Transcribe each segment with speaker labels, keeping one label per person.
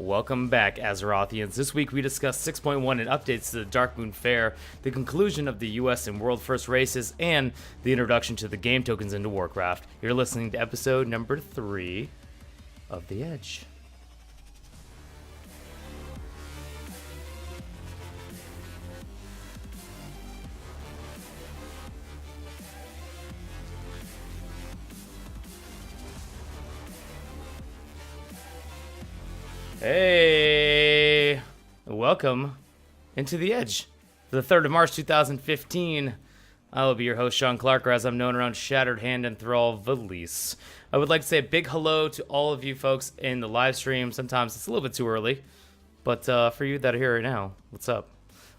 Speaker 1: Welcome back, Azerothians. This week we discuss 6.1 and updates to the Dark Moon Fair, the conclusion of the US and World First races, and the introduction to the game tokens into Warcraft. You're listening to episode number 3 of The Edge. Hey, welcome into The Edge. For the 3rd of March 2015, I will be your host, Sean Clark, or as I'm known around Shattered Hand and Thrall, Valise. I would like to say a big hello to all of you folks in the live stream. Sometimes it's a little bit too early, but for you that are here right now, what's up?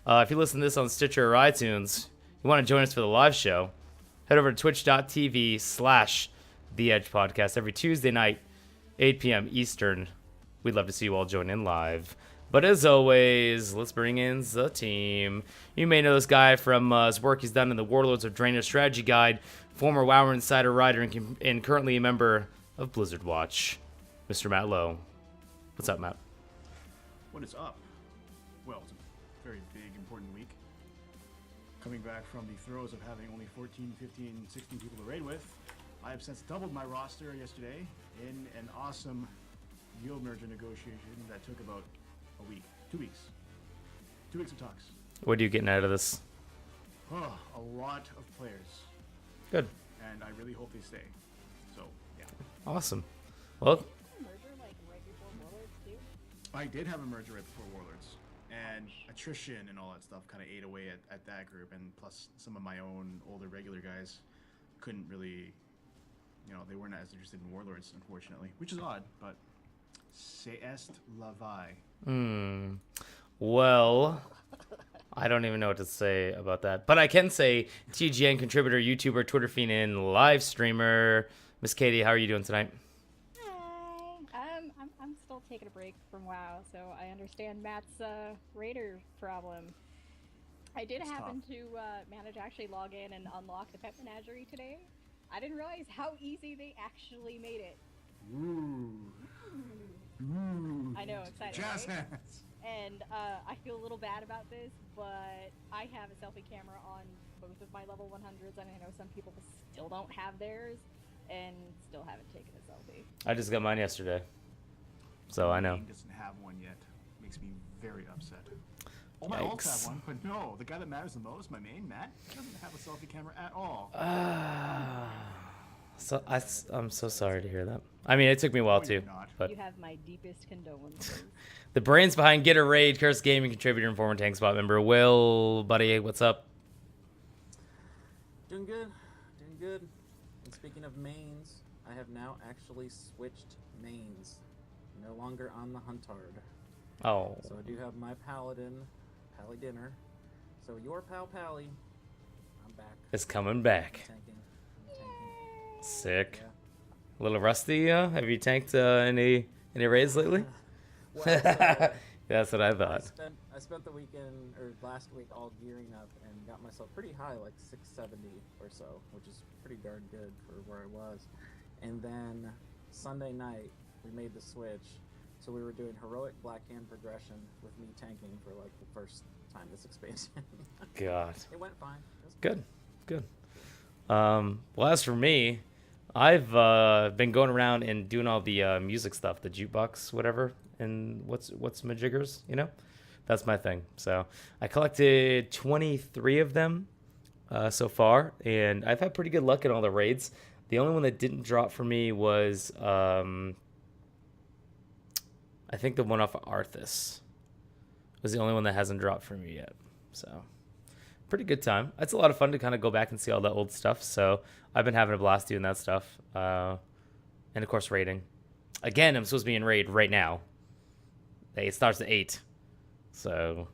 Speaker 1: If you listen to this on Stitcher or iTunes, you want to join us for the live show, head over to twitch.tv/The Edge Podcast every Tuesday night, 8 p.m. Eastern. We'd love to see you all join in live. But as always, let's bring in the team. You may know this guy from his work he's done in the Warlords of Draenor Strategy Guide, former WoW Insider writer, and currently a member of Blizzard Watch, Mr. Matt Lowe. What's up, Matt?
Speaker 2: What is up? Well, it's a very big, important week. Coming back from the throes of having only 14, 15, 16 people to raid with, I have since doubled my roster yesterday in an awesome guild merger negotiation that took about a week, 2 weeks. 2 weeks of talks.
Speaker 1: What are you getting out of this?
Speaker 2: Oh, a lot of players.
Speaker 1: Good.
Speaker 2: And I really hope they stay. So, yeah.
Speaker 1: Awesome. Well,
Speaker 2: I did have a merger right before Warlords. And attrition and all that stuff kind of ate away at that group. And plus, some of my own older regular guys couldn't really, they weren't as interested in Warlords, unfortunately. Which is odd, but c'est est la vie.
Speaker 1: Well, I don't even know what to say about that. But I can say TGN contributor, YouTuber, Twitter fiend, and live streamer. Miss Katie, how are you doing tonight?
Speaker 3: Hi. I'm still taking a break from WoW, so I understand Matt's raider problem. I did happen to manage to actually log in and unlock the Pet Menagerie today. I didn't realize how easy they actually made it.
Speaker 2: Ooh.
Speaker 3: I know, exciting,
Speaker 2: Jazz
Speaker 3: right?
Speaker 2: hands.
Speaker 3: And I feel a little bad about this, but I have a selfie camera on both of my level 100s, and I know some people still don't have theirs, and still haven't taken a selfie.
Speaker 1: I just got mine yesterday, so I know.
Speaker 2: Main doesn't have one yet. Makes me very upset. All my alts have one, but no, the guy that matters the most, my main, Matt, doesn't have a selfie camera at all.
Speaker 1: I'm so sorry to hear that. I mean, it took me a while too. But
Speaker 3: you have my deepest condolences.
Speaker 1: The brains behind Get a Raid, Curse Gaming contributor and former Tank Spot member, Will, buddy, what's up?
Speaker 4: Doing good. And speaking of mains, I have now actually switched mains. No longer on the Huntard.
Speaker 1: Oh.
Speaker 4: So I do have my Paladin, Pally Dinner. So your pal Pally, I'm back.
Speaker 1: It's coming back.
Speaker 4: I'm tanking.
Speaker 1: Sick.
Speaker 4: Yeah.
Speaker 1: A little rusty, have you tanked any raids lately?
Speaker 4: Well, so
Speaker 1: That's what I thought.
Speaker 4: I spent the weekend, or last week, all gearing up and got myself pretty high, like 670 or so, which is pretty darn good for where I was. And then Sunday night, we made the switch. So we were doing heroic Blackhand progression with me tanking for like the first time this expansion.
Speaker 1: God.
Speaker 4: It went fine. It was
Speaker 1: Good. Well, as for me, I've been going around and doing all the music stuff, the jukebox, whatever, and what's majiggers, That's my thing. So I collected 23 of them so far, and I've had pretty good luck in all the raids. The only one that didn't drop for me was, I think the one off of Arthas was the only one that hasn't dropped for me yet. So pretty good time. It's a lot of fun to kind of go back and see all that old stuff. So I've been having a blast doing that stuff. And of course, raiding. Again, I'm supposed to be in raid right now. It starts at 8. So.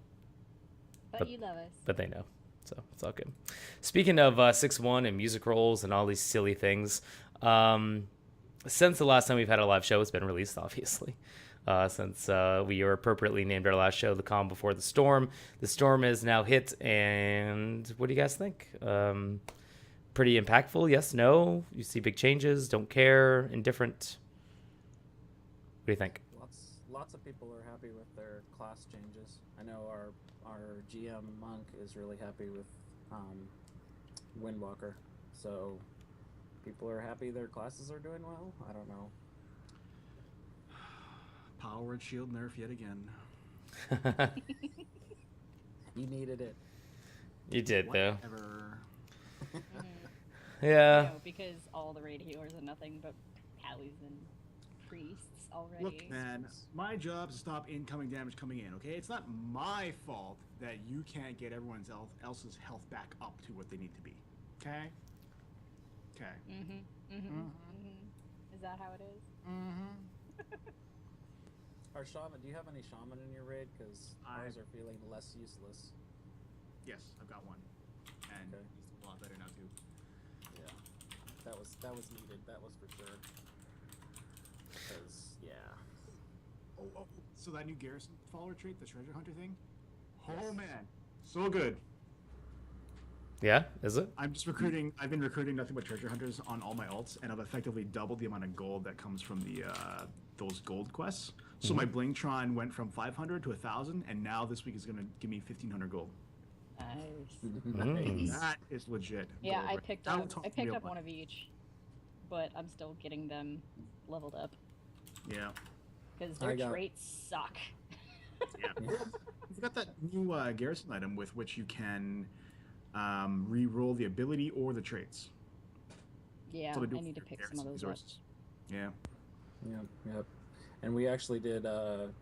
Speaker 3: But you love us.
Speaker 1: But they know. So it's all good. Speaking of 6-1 and music rolls and all these silly things, since the last time we've had a live show, it's been released, obviously. Since we were appropriately named our last show, The Calm Before the Storm. The storm is now hit, and what do you guys think? Pretty impactful, yes, no? You see big changes, don't care, indifferent? What do you think?
Speaker 4: lots of people are happy with their class changes. I know our GM Monk is really happy with Windwalker, so people are happy their classes are doing well. I don't know.
Speaker 2: Power Word Shield nerf yet again.
Speaker 4: You needed it.
Speaker 1: You did, though.
Speaker 2: Whatever.
Speaker 1: Yeah.
Speaker 3: No, because all the raid healers are nothing but pallies and priests already.
Speaker 2: Look, man, my job is to stop incoming damage coming in, okay? It's not my fault that you can't get everyone else's health back up to what they need to be, okay? Okay.
Speaker 3: Is that how it is?
Speaker 4: Our shaman, do you have any shaman in your raid? Because ours are feeling less useless.
Speaker 2: Yes, I've got one. And he's a lot better now, too.
Speaker 4: Yeah. That was needed, that was for sure. Because, yeah.
Speaker 2: Oh, so that new garrison follower trait, the treasure hunter thing?
Speaker 4: Yes.
Speaker 2: Oh, man. So good.
Speaker 1: Yeah, is it?
Speaker 2: I've been recruiting nothing but treasure hunters on all my alts, and I've effectively doubled the amount of gold that comes from the those gold quests. So my Blingtron went from 500 to 1,000, and now this week is going to give me 1,500 gold.
Speaker 3: Nice.
Speaker 2: That is legit.
Speaker 3: Yeah,
Speaker 2: gold,
Speaker 3: I
Speaker 2: right?
Speaker 3: picked
Speaker 2: That'll
Speaker 3: up
Speaker 2: talk
Speaker 3: I
Speaker 2: to
Speaker 3: picked
Speaker 2: me
Speaker 3: up
Speaker 2: about-
Speaker 3: one of each, but I'm still getting them leveled up
Speaker 2: Yeah.
Speaker 3: because
Speaker 4: I
Speaker 3: their
Speaker 4: got-
Speaker 3: traits suck.
Speaker 2: Yeah. We've got that new garrison item with which you can re-roll the ability or the traits.
Speaker 3: Yeah,
Speaker 2: So they do
Speaker 3: I need to
Speaker 2: for
Speaker 3: pick some
Speaker 2: garrison
Speaker 3: of those up.
Speaker 2: resources. Yeah.
Speaker 4: Yep. And we actually did the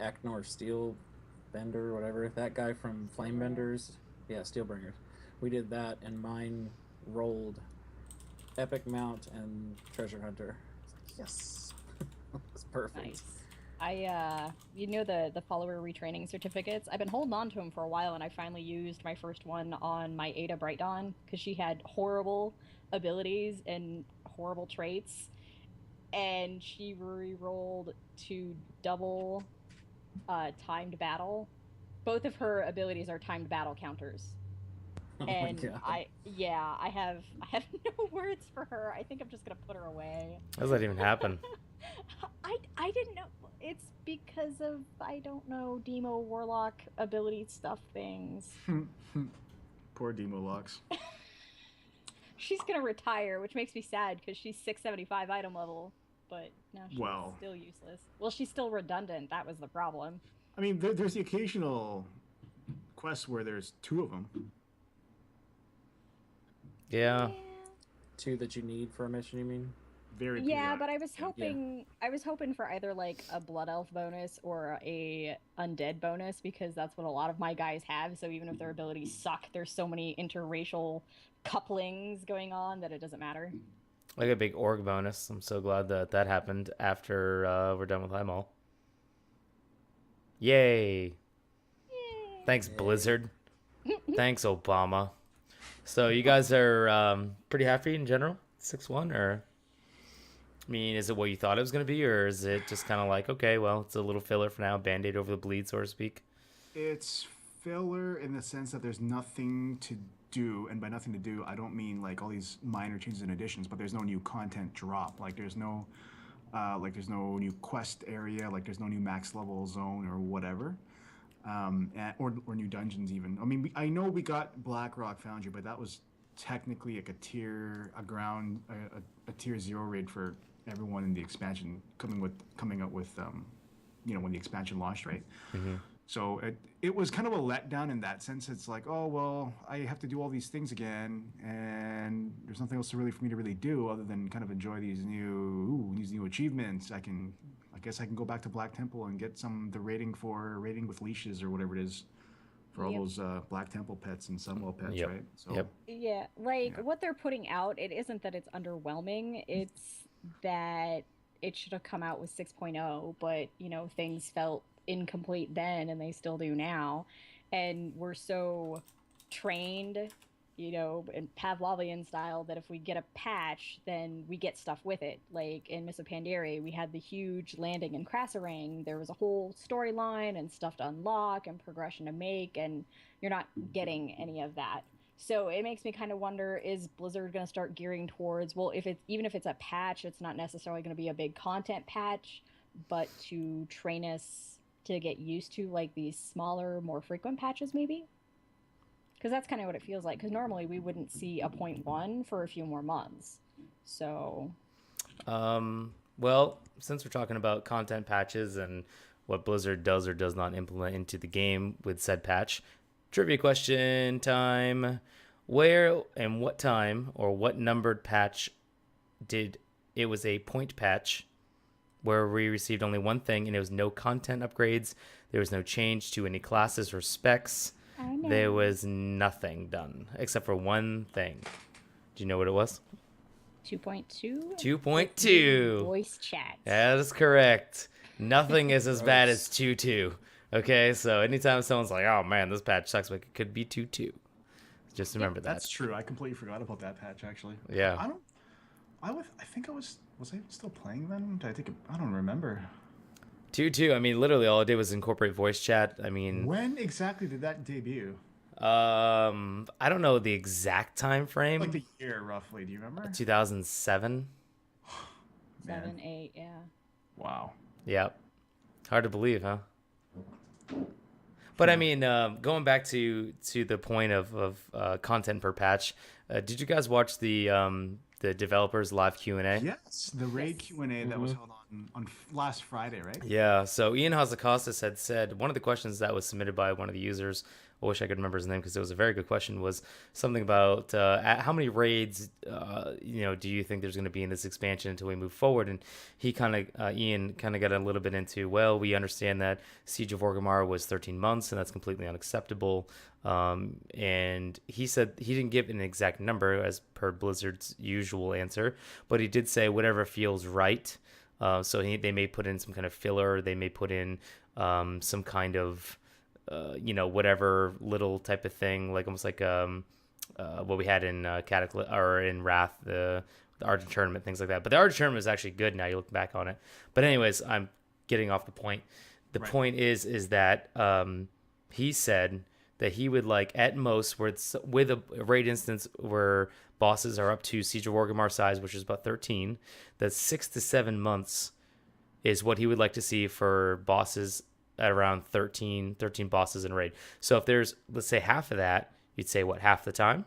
Speaker 4: Aknor Steel Bender, whatever. That guy from Flame Benders. Yeah, Steelbringers. We did that, and mine rolled Epic Mount and Treasure Hunter. Yes. It's perfect.
Speaker 3: Nice. You know the follower retraining certificates? I've been holding on to them for a while, and I finally used my first one on my Ada Bright Dawn because she had horrible abilities and horrible traits, and she re-rolled to double timed battle. Both of her abilities are timed battle counters.
Speaker 4: Oh
Speaker 3: And
Speaker 4: my God.
Speaker 3: I have no words for her. I think I'm just gonna put her away.
Speaker 1: How does that even happen?
Speaker 3: I didn't know. It's because of, I don't know, Demo Warlock ability stuff things.
Speaker 2: Poor Demo Locks.
Speaker 3: She's gonna retire, which makes me sad because she's 675 item level, but now she's
Speaker 2: Well.
Speaker 3: still useless. Well, she's still redundant. That was the problem.
Speaker 2: I mean, there's the occasional quest where there's two of them.
Speaker 1: Yeah.
Speaker 4: Two that you need for a mission, you mean?
Speaker 2: Very
Speaker 3: Yeah,
Speaker 2: periodic.
Speaker 3: but I was hoping for either like a blood elf bonus or a undead bonus because that's what a lot of my guys have. So even if their abilities suck, there's so many interracial couplings going on that it doesn't matter.
Speaker 1: Like a big org bonus. I'm so glad that happened after we're done with Highmall. Yay. Thanks, Blizzard. Thanks, Obama. So you guys are pretty happy in general? 6-1? Or, I mean, is it what you thought it was going to be? Or is it just kind of like, okay, well, it's a little filler for now, Band-Aid over the bleed, so to speak?
Speaker 2: It's filler in the sense that there's nothing to do, and by nothing to do, I don't mean like all these minor changes and additions, but there's no new content drop. Like there's no new quest area, like there's no new max level zone or whatever, or new dungeons even. I mean, I know we got Blackrock Foundry, but that was technically like a tier 0 raid for everyone in the expansion coming up with when the expansion launched, right?
Speaker 1: Mm-hmm.
Speaker 2: So it was kind of a letdown in that sense. It's like, oh, well, I have to do all these things again, and there's nothing else for me to really do other than kind of enjoy these new achievements. I guess I can go back to Black Temple and get the rating with leashes or whatever it is for all those Black Temple pets and Sunwell pets,
Speaker 1: Yep.
Speaker 2: right? So,
Speaker 1: Yep.
Speaker 3: Yeah, what they're putting out, it isn't that it's underwhelming, it's that it should have come out with 6.0, but, things felt incomplete then and they still do now. And we're so trained, in Pavlovian style that if we get a patch, then we get stuff with it. Like in Miss of Pandaria, we had the huge landing in Krasarang. There was a whole storyline and stuff to unlock and progression to make, and you're not getting any of that. So it makes me kind of wonder, is Blizzard going to start gearing towards, well, even if it's a patch, it's not necessarily going to be a big content patch, but to train us to get used to like these smaller, more frequent patches, maybe. Because that's kind of what it feels like. Because normally we wouldn't see a 0.1 for a few more months. So,
Speaker 1: Well, since we're talking about content patches and what Blizzard does or does not implement into the game with said patch, trivia question time. Where and what time or what numbered patch did it was a point patch where we received only one thing and it was no content upgrades. There was no change to any classes or specs.
Speaker 3: I know.
Speaker 1: There was nothing done except for one thing. Do you know what it was?
Speaker 3: 2.2?
Speaker 1: 2.2.
Speaker 3: Voice chat.
Speaker 1: That is correct. Nothing is as bad as 2.2. Okay, so anytime someone's like, oh man, this patch sucks, but it could be 2.2. Just remember that.
Speaker 2: That's true. I completely forgot about that patch, actually.
Speaker 1: Yeah.
Speaker 2: I think I was I still playing then? I don't remember.
Speaker 1: 2.2, I mean, literally all it did was incorporate voice chat. I mean,
Speaker 2: When exactly did that debut?
Speaker 1: I don't know the exact time frame.
Speaker 2: Like the year, roughly. Do you remember?
Speaker 1: 2007.
Speaker 3: 7, 8, yeah.
Speaker 2: Wow.
Speaker 1: Yep. Hard to believe, huh? But I mean, going back to the point of content per patch, did you guys watch the developers live Q&A?
Speaker 2: Yes, the raid Q&A that was held on last Friday, right?
Speaker 1: Yeah. So Ian Hazacostas had said one of the questions that was submitted by one of the users, I wish I could remember his name because it was a very good question, was something about how many raids do you think there's going to be in this expansion until we move forward? And Ian kind of got a little bit into, well, we understand that Siege of Orgrimmar was 13 months and that's completely unacceptable. And he said he didn't give an exact number as per Blizzard's usual answer, but he did say whatever feels right. So they may put in some kind of filler. They may put in some kind of whatever little type of thing, like almost like what we had in Cataclysm or in Wrath, the Argent Tournament, things like that. But the Argent Tournament is actually good now. You look back on it. But anyways, I'm getting off the point. The point is that he said that he would like at most with a raid instance where bosses are up to Siege of Orgrimmar size, which is about 13, that 6 to 7 months is what he would like to see for bosses at around 13 bosses in raid. So if there's, let's say, half of that, you'd say what, half the time,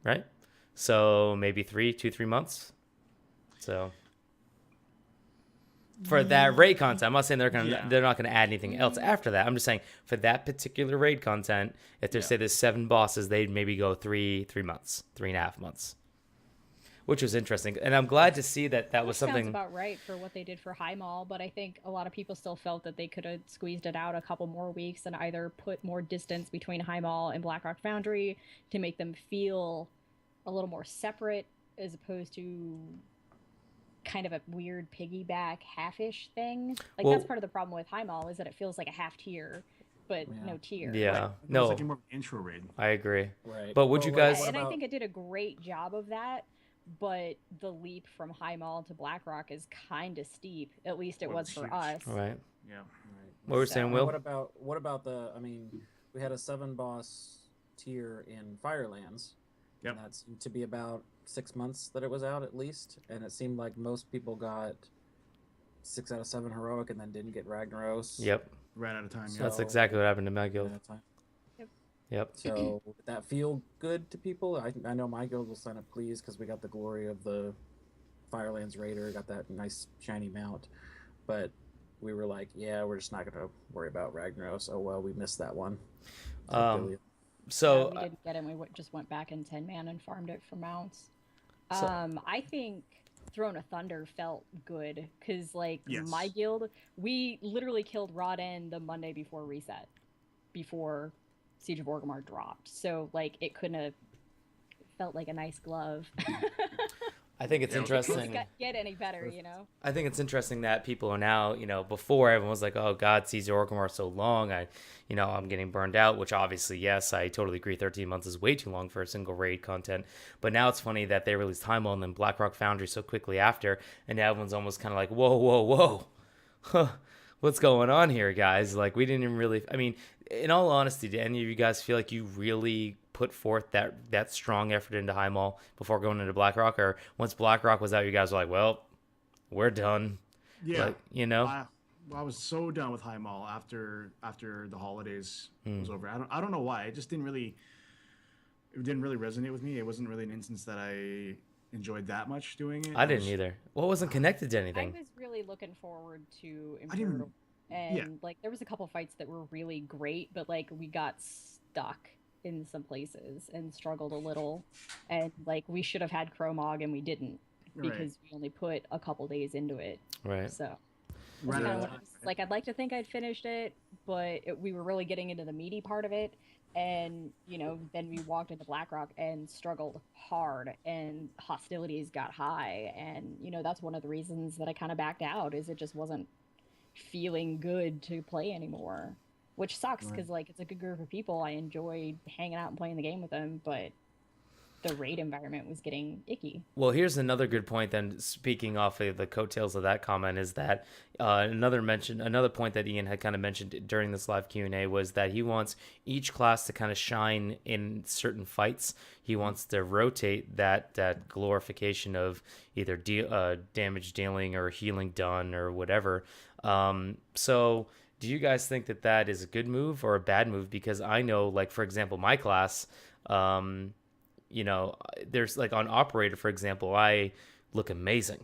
Speaker 1: right? So maybe 3 months. So for that raid content, I'm not saying they're not gonna add anything else after that. I'm just saying for that particular raid content, if there's say there's 7 bosses, they'd maybe go 3 months, 3.5 months, which was interesting. And I'm glad to see that was something.
Speaker 3: Sounds about right for what they did for High Mall, but I think a lot of people still felt that they could have squeezed it out a couple more weeks and either put more distance between High Mall and Blackrock Foundry to make them feel a little more separate, as opposed to kind of a weird piggyback half-ish thing. Like, that's part of the problem with High Mall, is that it feels like a half tier, but no tier.
Speaker 1: Yeah,
Speaker 2: Right.
Speaker 1: no,
Speaker 2: It's like more of an intro raid.
Speaker 1: I agree.
Speaker 4: Right.
Speaker 1: But would you guys?
Speaker 3: And I think it did a great job of that. But the leap from High Mall to Blackrock is kind of steep. At least it was for
Speaker 2: huge.
Speaker 3: us.
Speaker 1: Right.
Speaker 2: Yeah.
Speaker 4: Right.
Speaker 1: What were you saying, Will?
Speaker 4: What about the? I mean, we had a 7 boss tier in Firelands.
Speaker 2: Yep.
Speaker 4: And that seemed to be about 6 months that it was out at least, and it seemed like most people got 6 out of 7 heroic and then didn't get Ragnaros.
Speaker 1: Yep.
Speaker 2: Ran out of time.
Speaker 4: So-
Speaker 1: That's exactly what happened to my guild.
Speaker 4: At a time.
Speaker 1: Yep.
Speaker 4: So did that feel good to people? I know my guild will sign up pleased because we got the glory of the Firelands Raider, got that nice shiny mount, but we were like, yeah, we're just not going to worry about Ragnaros. Oh well, we missed that one.
Speaker 1: So
Speaker 3: we didn't get it. We just went back in 10-man and farmed it for mounts.
Speaker 1: So-
Speaker 3: I think Throne of Thunder felt good because, like,
Speaker 2: Yes.
Speaker 3: my guild, we literally killed Rod End the Monday before reset, before Siege of Orgrimmar dropped. So, like, it couldn't have felt like a nice glove.
Speaker 1: I think it's interesting.
Speaker 3: Couldn't get any better, you know?
Speaker 1: I think it's interesting that people are now, before everyone was like, oh God, Siege of Orgrimmar so long. I'm getting burned out, which obviously, yes, I totally agree. 13 months is way too long for a single raid content. But now it's funny that they released High Mall and then Blackrock Foundry so quickly after. And now everyone's almost kind of like, whoa. Huh, what's going on here, guys? Like, we didn't even really, in all honesty, do any of you guys feel like you really put forth that strong effort into High Mall before going into Blackrock? Or once Blackrock was out, you guys were like, well, we're done.
Speaker 2: Yeah.
Speaker 1: Like, you know?
Speaker 2: I was so done with High Mall after the holidays was over. I don't know why. It didn't really resonate with me. It wasn't really an instance that I enjoyed that much doing it.
Speaker 1: I didn't either. Well, it wasn't connected to
Speaker 3: I
Speaker 1: anything.
Speaker 3: was really looking forward to
Speaker 2: I didn't.
Speaker 3: Imperial,
Speaker 2: Yeah.
Speaker 3: and like there was a couple fights that were really great, but like we got stuck in some places and struggled a little, and like we should have had Chromog and we didn't
Speaker 2: Right.
Speaker 3: because we only put a couple days into it.
Speaker 1: Right.
Speaker 3: So that's
Speaker 2: Ran
Speaker 3: kind
Speaker 2: out
Speaker 3: of
Speaker 2: of
Speaker 3: what I
Speaker 2: time.
Speaker 3: was like. I'd like to think I'd finished it, but we were really getting into the meaty part of it. And, then we walked into Blackrock and struggled hard, and hostilities got high. And, that's one of the reasons that I kind of backed out is it just wasn't feeling good to play anymore, which sucks
Speaker 2: Right.
Speaker 3: because, like, it's a good group of people. I enjoyed hanging out and playing the game with them, but the raid environment was getting icky.
Speaker 1: Well, here's another good point. Then, speaking off of the coattails of that comment, is that another point that Ian had kind of mentioned during this live Q&A was that he wants each class to kind of shine in certain fights. He wants to rotate that glorification of either damage dealing or healing done or whatever. So, do you guys think that is a good move or a bad move? Because I know, like, for example, my class. There's like on operator, for example, I look amazing.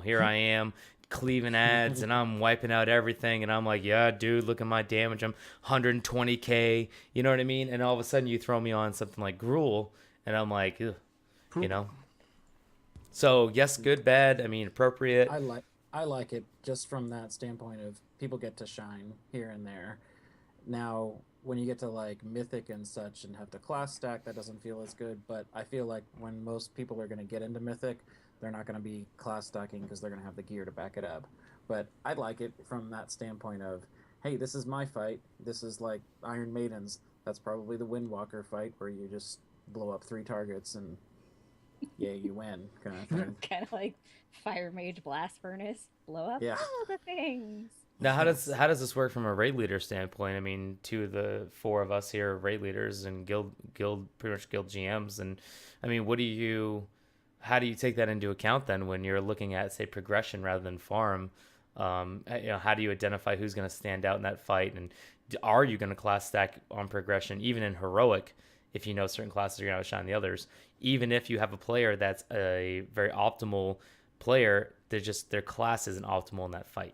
Speaker 1: Here I am cleaving ads and I'm wiping out everything. And I'm like, yeah, dude, look at my damage. I'm 120K. You know what I mean? And all of a sudden you throw me on something like Gruul and I'm like, ugh. So yes, good, bad. I mean, appropriate.
Speaker 4: I like it just from that standpoint of people get to shine here and there. Now, when you get to like Mythic and such and have to class stack, that doesn't feel as good. But I feel like when most people are going to get into Mythic, they're not going to be class stacking because they're going to have the gear to back it up. But I like it from that standpoint of, hey, this is my fight. This is like Iron Maidens. That's probably the Windwalker fight where you just blow up 3 targets and yeah, you win kind of thing.
Speaker 3: Kind of like Fire Mage Blast Furnace, blow up
Speaker 4: Yeah.
Speaker 3: all the things.
Speaker 1: Now, how does this work from a raid leader standpoint? I mean, 2 of the 4 of us here are raid leaders and guild pretty much guild GMs. And I mean, how do you take that into account then when you're looking at, say, progression rather than farm? How do you identify who's going to stand out in that fight? And are you going to class stack on progression, even in heroic, if you know certain classes are going to outshine the others? Even if you have a player that's a very optimal player, their class isn't optimal in that fight.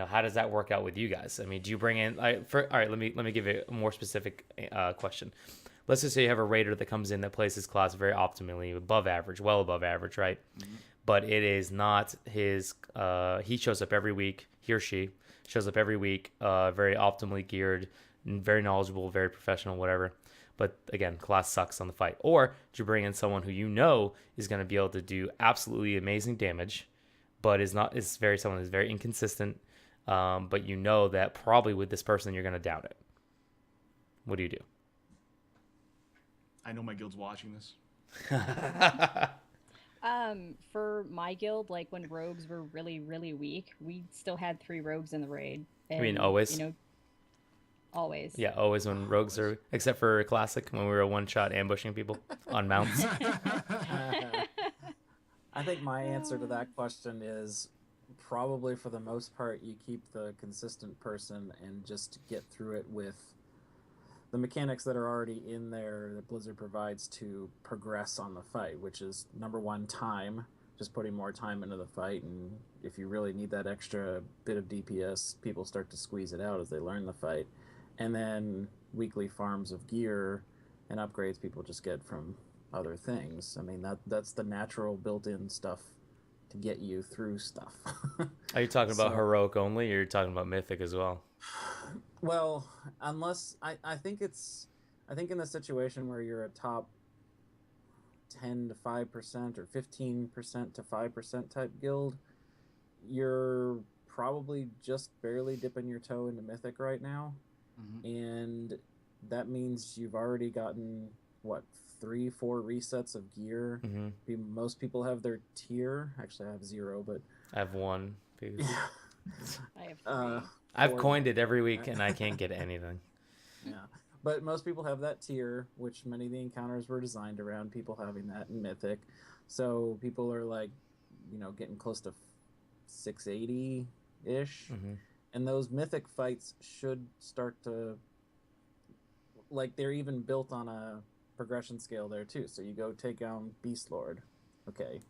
Speaker 1: How does that work out with you guys? I mean, do you bring in all right, let me give you a more specific question. Let's just say you have a raider that comes in that plays his class very optimally, above average, well above average, right? Mm-hmm. But it is not his he shows up every week, he or she shows up every week, very optimally geared, very knowledgeable, very professional, whatever. But again, class sucks on the fight. Or do you bring in someone who is going to be able to do absolutely amazing damage, but someone who's very inconsistent, but that probably with this person you're going to doubt it. What do you do?
Speaker 2: I know my guild's watching this.
Speaker 3: For my guild, like when rogues were really, really weak, we still had 3 rogues in the raid. And,
Speaker 1: I mean, always?
Speaker 3: Always.
Speaker 1: Yeah, always when rogues are, except for Classic, when we were one-shot ambushing people on mounts.
Speaker 4: I think my answer to that question is probably for the most part you keep the consistent person and just get through it with the mechanics that are already in there that Blizzard provides to progress on the fight, which is number 1, time, just putting more time into the fight. And if you really need that extra bit of DPS, people start to squeeze it out as they learn the fight. And then weekly farms of gear and upgrades people just get from other things. I mean, that's the natural built-in stuff to get you through stuff.
Speaker 1: Are you talking about heroic only, or are you talking about mythic as well?
Speaker 4: Well, unless I think in the situation where you're a top 10 to 5% or 15% to 5% type guild, you're probably just barely dipping your toe into mythic right now. Mm-hmm. And that means you've already gotten 3-4 resets of gear. Mm-hmm. Most people have their tier. Actually, I have 0, but
Speaker 1: I have 1.
Speaker 3: I have 3.
Speaker 1: I've coined it every week and I can't get anything.
Speaker 4: Yeah, but most people have that tier, which many of the encounters were designed around people having that in mythic. So people are like, getting close to 680 ish,
Speaker 1: Mm-hmm.
Speaker 4: and those mythic fights should start to, like, they're even built on a progression scale there too. So you go take down Beast Lord, okay,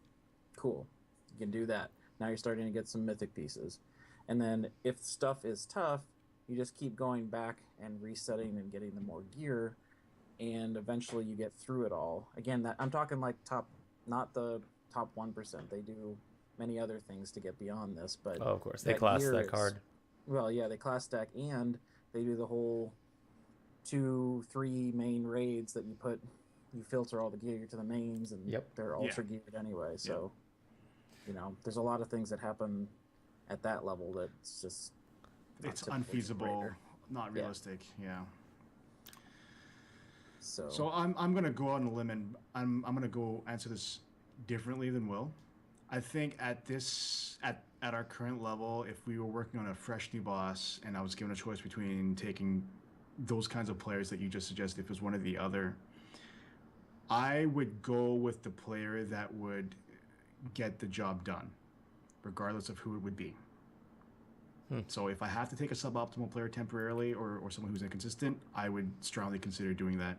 Speaker 4: cool, you can do that. Now you're starting to get some mythic pieces, and then if stuff is tough, you just keep going back and resetting and getting the more gear, and eventually you get through it all. Again, that I'm talking like top, not the top 1%. They do many other things to get beyond this, but
Speaker 1: Oh, of course. They
Speaker 4: that
Speaker 1: class
Speaker 4: gear
Speaker 1: that
Speaker 4: is,
Speaker 1: card.
Speaker 4: well, yeah, they class stack, and they do the whole 2-3 main raids that you filter all the gear to the mains, and
Speaker 1: Yep.
Speaker 4: they're ultra geared anyway. So, there's a lot of things that happen at that level that's just
Speaker 2: It's
Speaker 4: typical
Speaker 2: unfeasible,
Speaker 4: Raider.
Speaker 2: not realistic. Yeah.
Speaker 4: So
Speaker 2: I'm gonna go out on a limb, and I'm gonna go answer this differently than Will. I think at our current level, if we were working on a fresh new boss and I was given a choice between taking those kinds of players that you just suggested, if it was one or the other, I would go with the player that would get the job done, regardless of who it would be. So if I have to take a suboptimal player temporarily, or someone who's inconsistent, I would strongly consider doing that.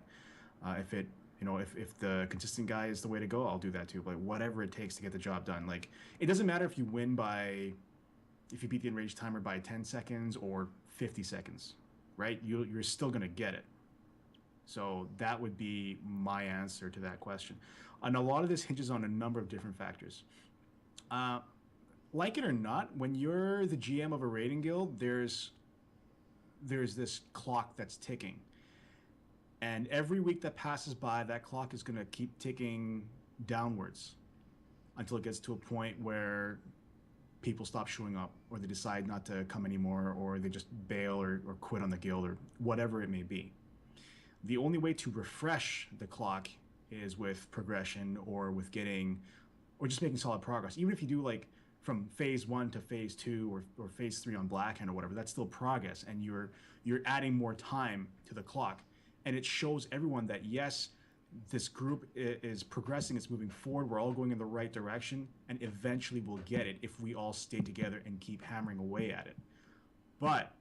Speaker 2: If the consistent guy is the way to go, I'll do that too. But whatever it takes to get the job done. Like, it doesn't matter if you if you beat the enraged timer by 10 seconds or 50 seconds, right? You're still gonna get it. So that would be my answer to that question. And a lot of this hinges on a number of different factors. Like it or not, when you're the GM of a raiding guild, there's this clock that's ticking. And every week that passes by, that clock is going to keep ticking downwards until it gets to a point where people stop showing up, or they decide not to come anymore, or they just bail or quit on the guild, or whatever it may be. The only way to refresh the clock is with progression, or just making solid progress. Even if you do like from phase 1 to phase 2 or phase 3 on Blackhand or whatever, that's still progress, and you're adding more time to the clock. And it shows everyone that, yes, this group is progressing, it's moving forward, we're all going in the right direction, and eventually we'll get it if we all stay together and keep hammering away at it. But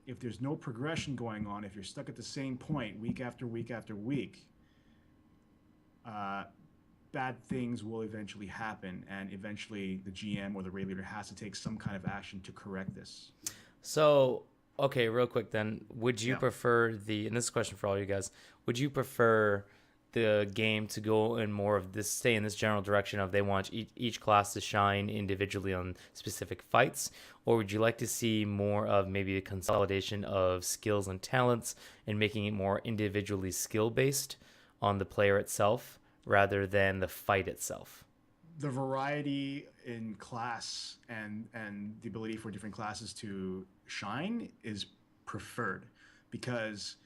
Speaker 2: if there's no progression going on, if you're stuck at the same point week after week after week, bad things will eventually happen, and eventually the GM or the raid leader has to take some kind of action to correct this.
Speaker 1: So, okay, real quick then, would you prefer and this is a question for all you guys, would you prefer the game to go in more of this, stay in this general direction of they want each class to shine individually on specific fights, or would you like to see more of maybe a consolidation of skills and talents and making it more individually skill-based on the player itself rather than the fight itself?
Speaker 2: The variety in class and the ability for different classes to shine is preferred, because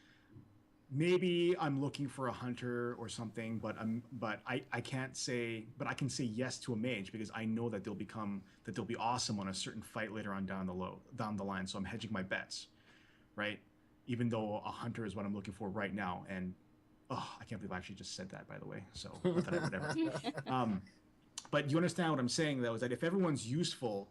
Speaker 2: maybe I'm looking for a hunter or something, but I can't say, but I can say yes to a mage because I know that they'll be awesome on a certain fight later on down the line. So I'm hedging my bets, right? Even though a hunter is what I'm looking for right now, and I can't believe I actually just said that, by the way. So whatever. But you understand what I'm saying, though, is that if everyone's useful,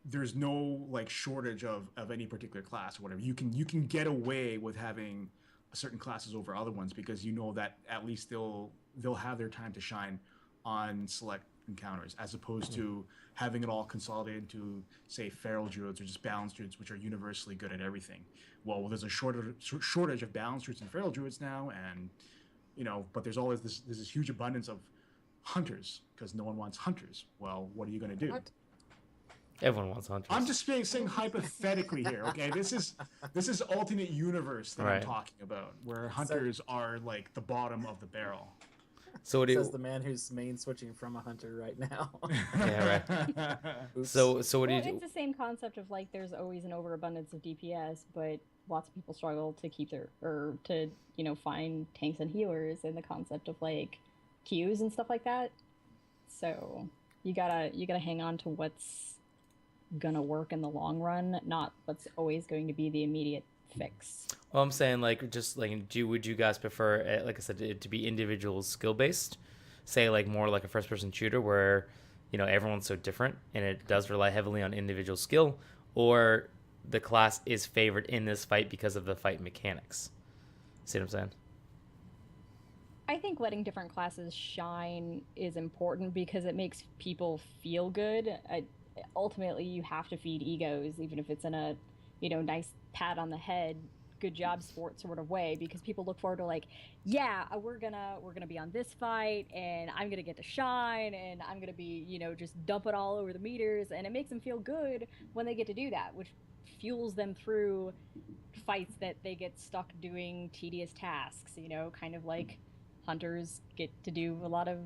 Speaker 2: there's no like shortage of any particular class or whatever. You can get away with having certain classes over other ones because you know that at least they'll have their time to shine on select encounters, as opposed to having it all consolidated into, say, feral druids or just balance druids, which are universally good at everything. Well, there's a shortage of balance druids and feral druids now, and but there's always this huge abundance of hunters because no one wants hunters. Well, what are you going to do?
Speaker 4: What?
Speaker 1: Everyone wants hunters.
Speaker 2: I'm just saying hypothetically here, okay? This is alternate universe that I'm talking about, where hunters are like the bottom of the barrel.
Speaker 1: So what
Speaker 4: says the man who's main switching from a hunter right now.
Speaker 1: Yeah, right. So what do you do?
Speaker 3: It's the same concept of like there's always an overabundance of DPS, but lots of people struggle to keep find tanks and healers, and the concept of like queues and stuff like that. So you gotta hang on to what's gonna work in the long run, not what's always going to be the immediate fix.
Speaker 1: Well, I'm saying would you guys prefer, like I said, it to be individual skill based, say like more like a first person shooter where everyone's so different and it does rely heavily on individual skill, or the class is favored in this fight because of the fight mechanics. See what I'm saying?
Speaker 3: I think letting different classes shine is important because it makes people feel good. Ultimately, you have to feed egos, even if it's in a, nice pat on the head, good job sport sort of way, because people look forward to like, yeah, we're gonna be on this fight, and I'm gonna get to shine, and I'm gonna be, just dump it all over the meters, and it makes them feel good when they get to do that, which fuels them through fights that they get stuck doing tedious tasks, kind of like hunters get to do a lot of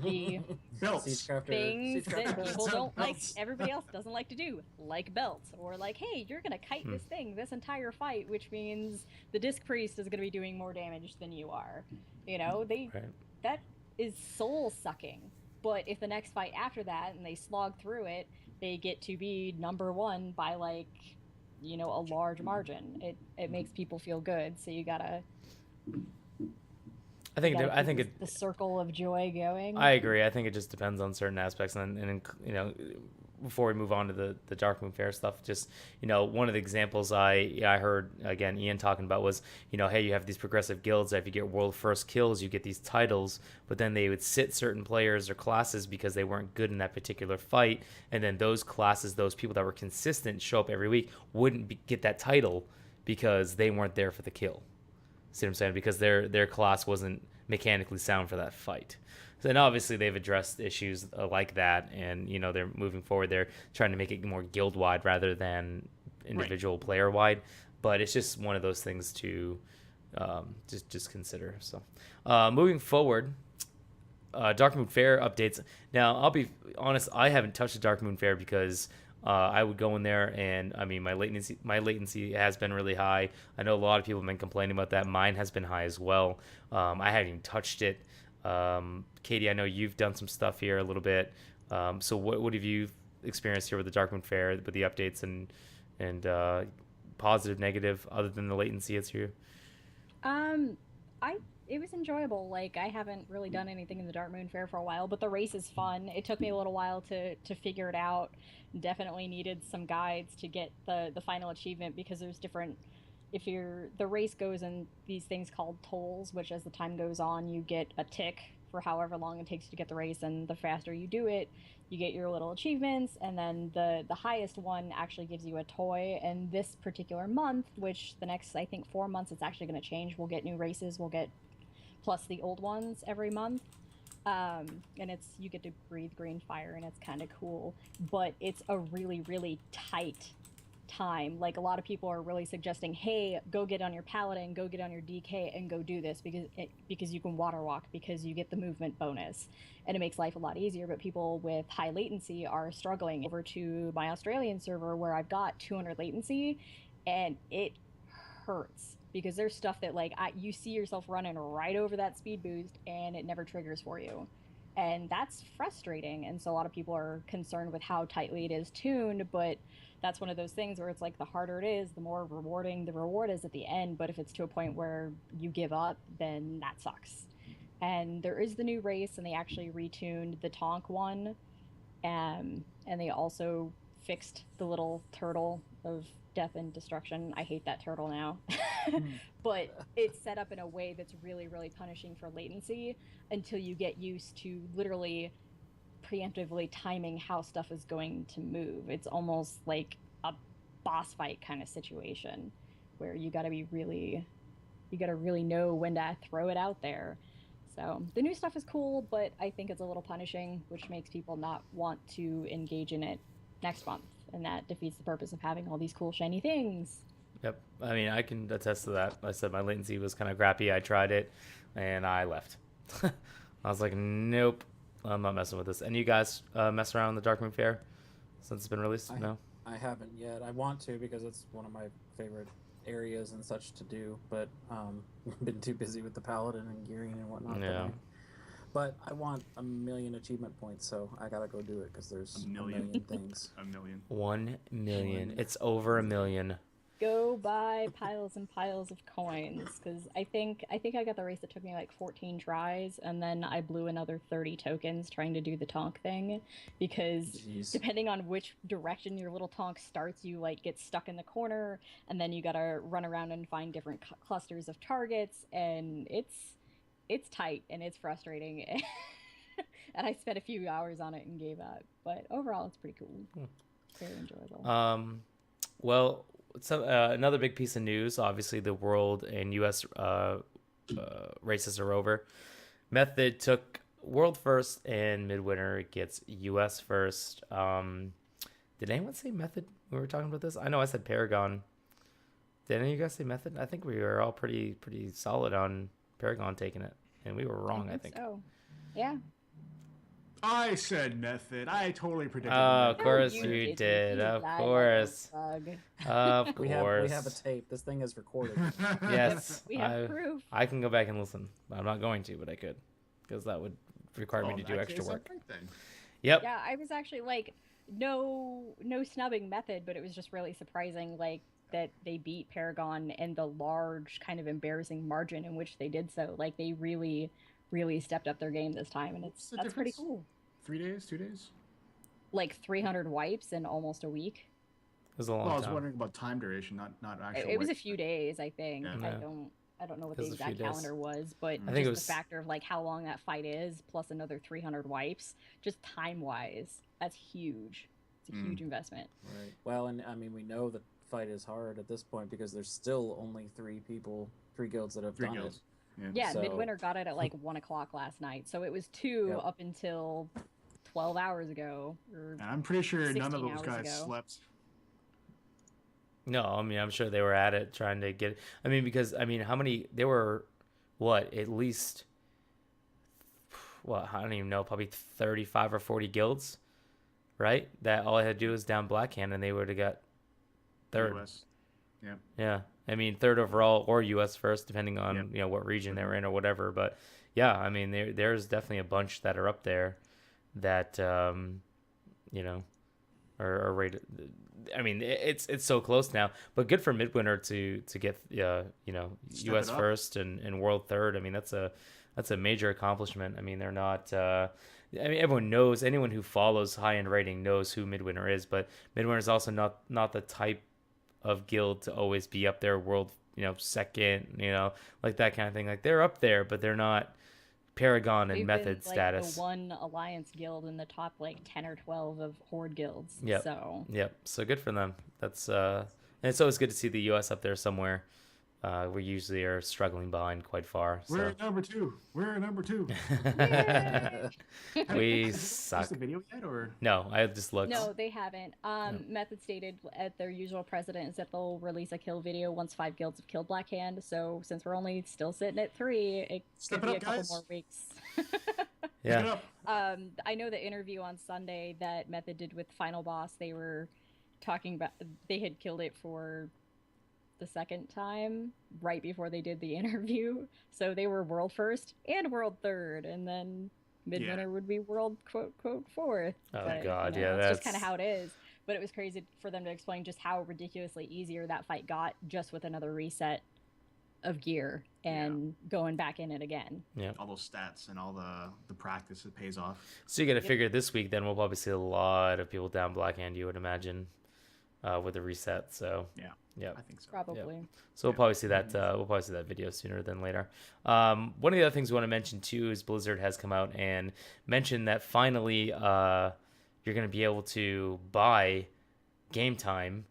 Speaker 3: the
Speaker 2: Belts.
Speaker 3: things that people don't like,
Speaker 2: Belts.
Speaker 3: everybody else doesn't like to do, like belts, or like, hey, you're gonna kite this thing this entire fight, which means the disc priest is gonna be doing more damage than you are.
Speaker 1: Right.
Speaker 3: That is soul sucking. But if the next fight after that and they slog through it, they get to be number one by like, a large margin. It makes people feel good. So you gotta.
Speaker 1: I think
Speaker 3: the circle of joy going.
Speaker 1: I agree. I think it just depends on certain aspects, and before we move on to the Darkmoon Fair stuff, just one of the examples I heard again Ian talking about was hey, you have these progressive guilds that if you get world first kills you get these titles, but then they would sit certain players or classes because they weren't good in that particular fight, and then those classes, those people that were consistent show up every week wouldn't get that title because they weren't there for the kill. See what I'm saying? Because their class wasn't mechanically sound for that fight. And obviously they've addressed issues like that, and they're moving forward. They're trying to make it more guild wide rather than individual player wide. But it's just one of those things to just consider. So moving forward, Darkmoon Fair updates. Now I'll be honest, I haven't touched the Darkmoon Fair because I would go in there, and I mean my latency has been really high. I know a lot of people have been complaining about that. Mine has been high as well. I haven't even touched it. Katie, I know you've done some stuff here a little bit. So what have you experienced here with the Darkmoon Fair, with the updates and positive, negative, other than the latency it's here?
Speaker 3: It was enjoyable. Like, I haven't really done anything in the Darkmoon Fair for a while, but the race is fun. It took me a little while to figure it out. Definitely needed some guides to get the final achievement, because there's different. The race goes in these things called tolls, which as the time goes on, you get a tick for however long it takes to get the race, and the faster you do it, you get your little achievements, and then the highest one actually gives you a toy. And this particular month, which the next, I think, 4 months, it's actually going to change. We'll get new races. We'll get plus the old ones every month. And you get to breathe green fire, and it's kind of cool, but it's a really, really tight time. Like, a lot of people are really suggesting, hey, go get on your paladin, go get on your DK, and go do this because you can water walk, because you get the movement bonus, and it makes life a lot easier. But people with high latency are struggling. Over to my Australian server where I've got 200 latency, and it hurts, because there's stuff that like you see yourself running right over that speed boost and it never triggers for you, and that's frustrating. And so a lot of people are concerned with how tightly it is tuned, but that's one of those things where it's like, the harder it is, the more rewarding the reward is at the end. But if it's to a point where you give up, then that sucks. And there is the new race, and they actually retuned the Tonk one, and they also fixed the little turtle of death and destruction. I hate that turtle now. But it's set up in a way that's really, really punishing for latency until you get used to literally preemptively timing how stuff is going to move. It's almost like a boss fight kind of situation where you got to really know when to throw it out there. So the new stuff is cool, but I think it's a little punishing, which makes people not want to engage in it next month. And that defeats the purpose of having all these cool shiny things.
Speaker 1: Yep. I mean, I can attest to that. I said my latency was kind of crappy. I tried it, and I left. I was like, nope, I'm not messing with this. And you guys mess around with the Darkmoon Fair since it's been released? No?
Speaker 4: I haven't yet. I want to, because it's one of my favorite areas and such to do, but I've been too busy with the paladin and gearing and whatnot.
Speaker 1: Yeah.
Speaker 4: But I want 1 million achievement points, so I gotta go do it, because there's a million things.
Speaker 2: 1 million.
Speaker 1: 1 million. It's over 1 million.
Speaker 3: go buy piles and piles of coins because I got the race that took me like 14 tries, and then I blew another 30 tokens trying to do the tonk thing because
Speaker 4: Jeez.
Speaker 3: depending on which direction your little tonk starts, you like get stuck in the corner, and then you gotta run around and find different clusters of targets, and it's tight and it's frustrating. And I spent a few hours on it and gave up, but overall it's pretty cool. Very enjoyable.
Speaker 1: Well, so another big piece of news. Obviously, the world and U.S. Races are over. Method took world first, and Midwinter gets U.S. first. Did anyone say Method when we were talking about this? I know I said Paragon. Did any of you guys say Method? I think we were all pretty solid on Paragon taking it, and we were wrong. I think.
Speaker 3: So, yeah.
Speaker 2: I said Method. I totally predicted.
Speaker 1: Of
Speaker 2: Method.
Speaker 1: course
Speaker 3: you
Speaker 1: you
Speaker 3: did.
Speaker 1: did.
Speaker 3: You
Speaker 1: Of
Speaker 3: lied like a
Speaker 1: course.
Speaker 3: bug.
Speaker 1: Of
Speaker 4: We
Speaker 1: course.
Speaker 4: have a tape. This thing is recorded.
Speaker 1: Yes.
Speaker 3: We have proof.
Speaker 1: I can go back and listen. I'm not going to, but I could, because that would require me
Speaker 2: Oh,
Speaker 1: to
Speaker 2: in
Speaker 1: do
Speaker 2: that
Speaker 1: extra
Speaker 2: case, I'm
Speaker 1: work.
Speaker 2: right then.
Speaker 1: Yep.
Speaker 3: Yeah, I was actually like, no snubbing Method, but it was just really surprising, like that they beat Paragon in the large, kind of embarrassing margin in which they did so. Like they really stepped up their game this time, and
Speaker 2: What's the
Speaker 3: that's pretty
Speaker 2: difference?
Speaker 3: cool.
Speaker 2: 3 days, 2 days?
Speaker 3: Like 300 wipes in almost a week.
Speaker 1: It was a long
Speaker 2: Well, I was
Speaker 1: time.
Speaker 2: wondering about time duration, not actual.
Speaker 3: It was a
Speaker 2: weight.
Speaker 3: few days, I think.
Speaker 2: Yeah.
Speaker 3: I
Speaker 1: Yeah.
Speaker 3: don't know what
Speaker 1: It
Speaker 3: the
Speaker 1: was a few
Speaker 3: exact
Speaker 1: days.
Speaker 3: calendar was, but
Speaker 1: I think it
Speaker 3: just
Speaker 1: was-
Speaker 3: the factor of like how long that fight is, plus another 300 wipes, just time wise, that's huge. It's a huge investment.
Speaker 4: Right. Well, and I mean, we know the fight is hard at this point because there's still only 3 guilds that have
Speaker 2: 3
Speaker 4: done
Speaker 2: guilds.
Speaker 4: it.
Speaker 3: Yeah,
Speaker 4: So-
Speaker 3: Midwinter got it at like 1 o'clock last night, so it was 2
Speaker 4: Yep.
Speaker 3: up until 12 hours ago. Or
Speaker 2: And I'm pretty sure none of
Speaker 3: 16
Speaker 2: those
Speaker 3: hours
Speaker 2: guys
Speaker 3: ago.
Speaker 2: slept.
Speaker 1: No, I mean, I'm sure they were at it trying to get. I mean, because I mean, how many? There were, what? At least, what? I don't even know. Probably 35 or 40 guilds, right? That all I had to do was down Blackhand, and they would have got third.
Speaker 2: US. Yeah.
Speaker 1: Yeah, I mean, third overall or U.S. first, depending on
Speaker 2: Yep.
Speaker 1: what region they were in or whatever. But yeah, I mean, there's definitely a bunch that are up there that are rated. I mean, it's so close now, but good for Midwinter to get
Speaker 2: Step
Speaker 1: U.S.
Speaker 2: it up.
Speaker 1: first and world third. I mean, that's a major accomplishment. I mean, they're not. I mean, everyone knows. Anyone who follows high-end rating knows who Midwinter is, but Midwinter is also not the type of guild to always be up there world, second, like that kind of thing. Like they're up there, but they're not Paragon and
Speaker 3: They've
Speaker 1: Method
Speaker 3: been, like,
Speaker 1: status.
Speaker 3: the one alliance guild in the top like 10 or 12 of horde guilds.
Speaker 1: Yep.
Speaker 3: So
Speaker 1: Yep. So good for them. That's and it's always good to see the U.S. up there somewhere. We usually are struggling behind quite far.
Speaker 2: We're
Speaker 1: So
Speaker 2: number 2. We're number 2.
Speaker 1: we
Speaker 2: Have
Speaker 1: suck.
Speaker 2: watched the video yet, or
Speaker 1: No, I just looked.
Speaker 3: no, they haven't. Method stated at their usual precedent is that they'll release a kill video once 5 guilds have killed Black Hand. So since we're only still sitting at 3, it
Speaker 2: Step
Speaker 3: could
Speaker 2: it
Speaker 3: be
Speaker 2: up,
Speaker 3: a couple
Speaker 2: guys.
Speaker 3: more weeks.
Speaker 2: Get
Speaker 1: Yeah.
Speaker 2: up.
Speaker 3: I know the interview on Sunday that Method did with Final Boss. They were talking about they had killed it for the second time right before they did the interview. So they were world first and world third, and then Midwinter would be world quote fourth.
Speaker 1: Oh,
Speaker 3: But,
Speaker 1: God, yeah,
Speaker 3: that's just kind of
Speaker 1: that's-
Speaker 3: how it is. But it was crazy for them to explain just how ridiculously easier that fight got just with another reset of gear and going back in it again.
Speaker 2: All those stats and all the practice, it pays off.
Speaker 1: So you got to figure this week, then we'll probably see a lot of people down Blackhand, you would imagine, with the reset. So yeah.
Speaker 2: I think so.
Speaker 3: Probably.
Speaker 1: So we'll probably see that. We'll probably see that video sooner than later. One of the other things we want to mention too is Blizzard has come out and mentioned that finally you're going to be able to buy game time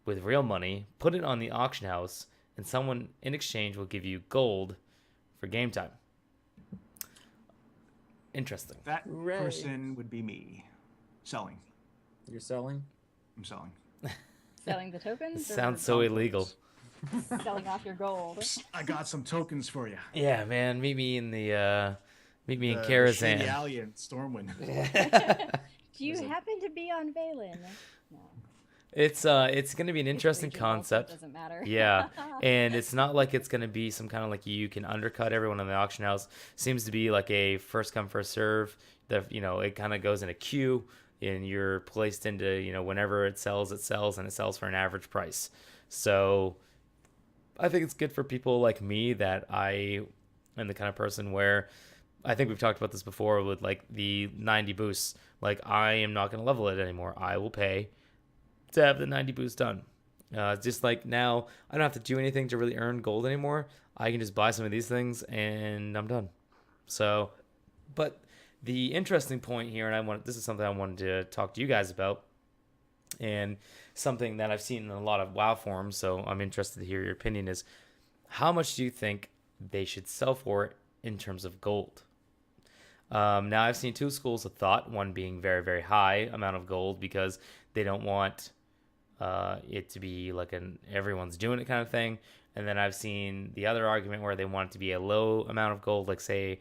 Speaker 1: with real money, put it on the auction house, and someone in exchange will give you gold for game time. Interesting.
Speaker 2: That
Speaker 4: Hooray.
Speaker 2: person would be me. Selling.
Speaker 4: You're selling?
Speaker 2: I'm selling.
Speaker 3: Selling the tokens? or
Speaker 1: Sounds so illegal.
Speaker 3: selling off your gold.
Speaker 2: Psst, I got some tokens for you.
Speaker 1: Yeah, man. Meet me in
Speaker 2: The Shady
Speaker 1: Karazhan.
Speaker 2: Alley in Stormwind.
Speaker 3: Do you happen to be on Valen? No.
Speaker 1: It's going to be an interesting
Speaker 3: Region also
Speaker 1: concept.
Speaker 3: doesn't matter.
Speaker 1: Yeah, and it's not like it's going to be some kind of like you can undercut everyone in the auction house. Seems to be like a first come first serve. It kind of goes in a queue. and you're placed into, whenever it sells, and it sells for an average price. So I think it's good for people like me, that I am the kind of person where, I think we've talked about this before with like the 90 boosts. Like, I am not going to level it anymore. I will pay to have the 90 boosts done. Just like now, I don't have to do anything to really earn gold anymore. I can just buy some of these things and I'm done. So, but the interesting point here, and this is something I wanted to talk to you guys about, and something that I've seen in a lot of WoW forums, so I'm interested to hear your opinion, is how much do you think they should sell for it in terms of gold? Now, I've seen two schools of thought, one being very, very high amount of gold because they don't want it to be like an everyone's doing it kind of thing. And then I've seen the other argument where they want it to be a low amount of gold, like say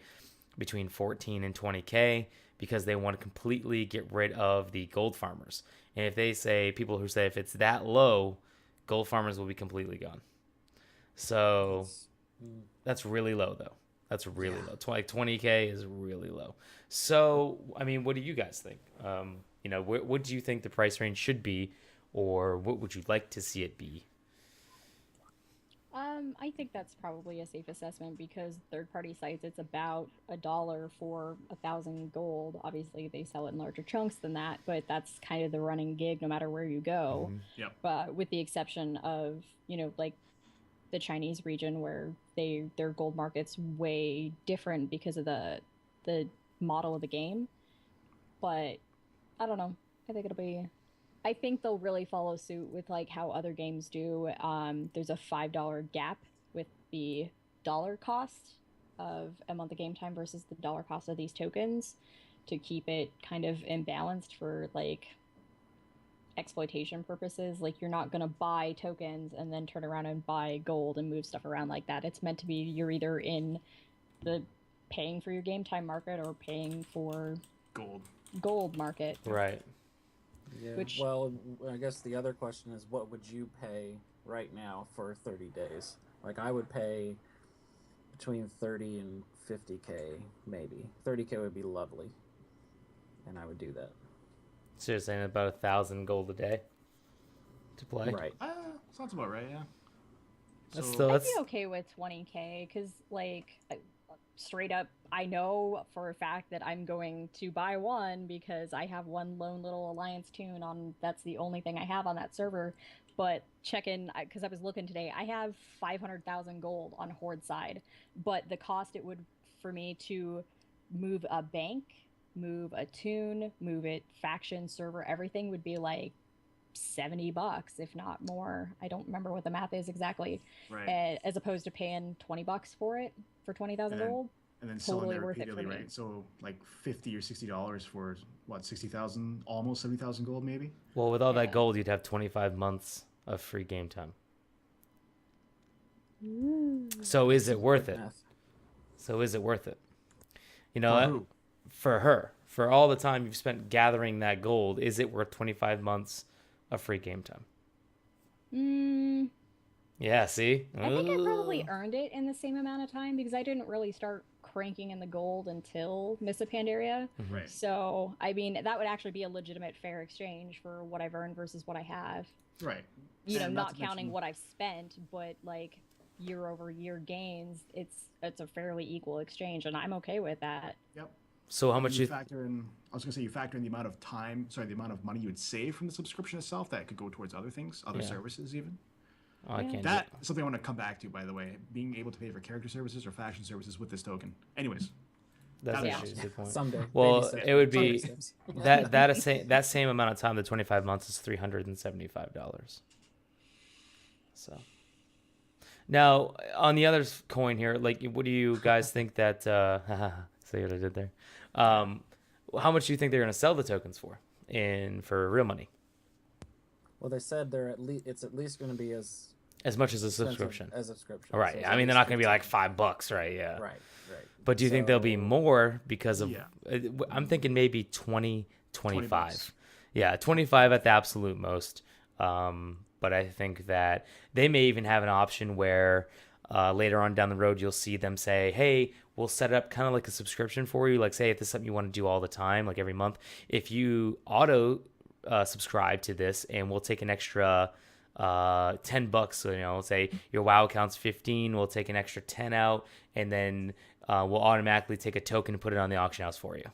Speaker 1: between 14 and 20K, because they want to completely get rid of the gold farmers. And if they say, people who say if it's that low, gold farmers will be completely gone. So that's really low, though. That's really low. Like 20K is really low. So, I mean, what do you guys think? What do you think the price range should be, or what would you like to see it be?
Speaker 3: I think that's probably a safe assessment because third-party sites, it's about $1 for 1,000 gold. Obviously, they sell it in larger chunks than that, but that's kind of the running gig no matter where you go.
Speaker 1: Mm-hmm.
Speaker 2: Yep.
Speaker 3: But with the exception of, like the Chinese region where their gold market's way different because of the model of the game. But I don't know. I think they'll really follow suit with like how other games do. There's a $5 gap with the dollar cost of a month of game time versus the dollar cost of these tokens to keep it kind of imbalanced for like exploitation purposes. Like, you're not going to buy tokens and then turn around and buy gold and move stuff around like that. It's meant to be you're either in the paying for your game time market or paying for gold market.
Speaker 1: Right.
Speaker 4: Yeah. Well, I guess the other question is, what would you pay right now for 30 days? Like, I would pay between 30 and 50K, maybe. 30K would be lovely, and I would do that.
Speaker 1: So you're saying about 1,000 gold a day to play?
Speaker 4: Right.
Speaker 2: Sounds about right, yeah.
Speaker 3: I'd be okay with 20K because, like, straight up, I know for a fact that I'm going to buy one because I have one lone little alliance tune on. That's the only thing I have on that server. But because I was looking today, I have 500,000 gold on Horde side. But the cost it would for me to move a bank, move a tune, move it faction, server, everything would be like $70, if not more. I don't remember what the math is exactly.
Speaker 2: Right.
Speaker 3: As opposed to paying $20 for it for 20,000 gold.
Speaker 2: And then
Speaker 3: totally
Speaker 2: selling there
Speaker 3: worth it
Speaker 2: repeatedly,
Speaker 3: for me.
Speaker 2: right? So like $50 or $60 for what, 60,000, almost 70,000 gold, maybe.
Speaker 1: Well, with all that gold, you'd have 25 months of free game time. So is it worth it? You know, for her, for all the time you've spent gathering that gold, is it worth 25 months of free game time? Yeah, see?
Speaker 3: I think I probably earned it in the same amount of time because I didn't really start cranking in the gold until Mists of Pandaria.
Speaker 2: Right.
Speaker 3: So, I mean, that would actually be a legitimate fair exchange for what I've earned versus what I have.
Speaker 2: Right.
Speaker 3: Not counting what I've spent, but like year over year gains, it's a fairly equal exchange, and I'm okay with that.
Speaker 2: Yep.
Speaker 1: So how much
Speaker 2: you factor in? I was gonna say you factor in the amount of time. Sorry, the amount of money you would save from the subscription itself that could go towards other things, other services, even.
Speaker 1: Oh, I can't.
Speaker 2: That's something I want to come back to, by the way. Being able to pay for character services or faction services with this token. Anyways.
Speaker 1: That's actually a good point.
Speaker 4: Someday.
Speaker 1: Well, it would be that same amount of time. The 25 months is $375. So now on the other coin here, like, what do you guys think that? See what I did there? How much do you think they're going to sell the tokens for for real money?
Speaker 4: Well, they said it's at least going to be as
Speaker 1: much as a subscription.
Speaker 4: As a subscription.
Speaker 1: Right. I mean, they're not going to be like $5, right? Yeah.
Speaker 4: Right.
Speaker 1: But do you think there'll be more because of? I'm thinking maybe 20, 25. Yeah, 25 at the absolute most. But I think that they may even have an option where later on down the road, you'll see them say, hey, we'll set up kind of like a subscription for you. Like, say if this is something you want to do all the time, like every month, if you auto subscribe to this, and we'll take an extra $10. So, say your WoW account's 15, we'll take an extra 10 out, and then we'll automatically take a token and put it on the auction house for you.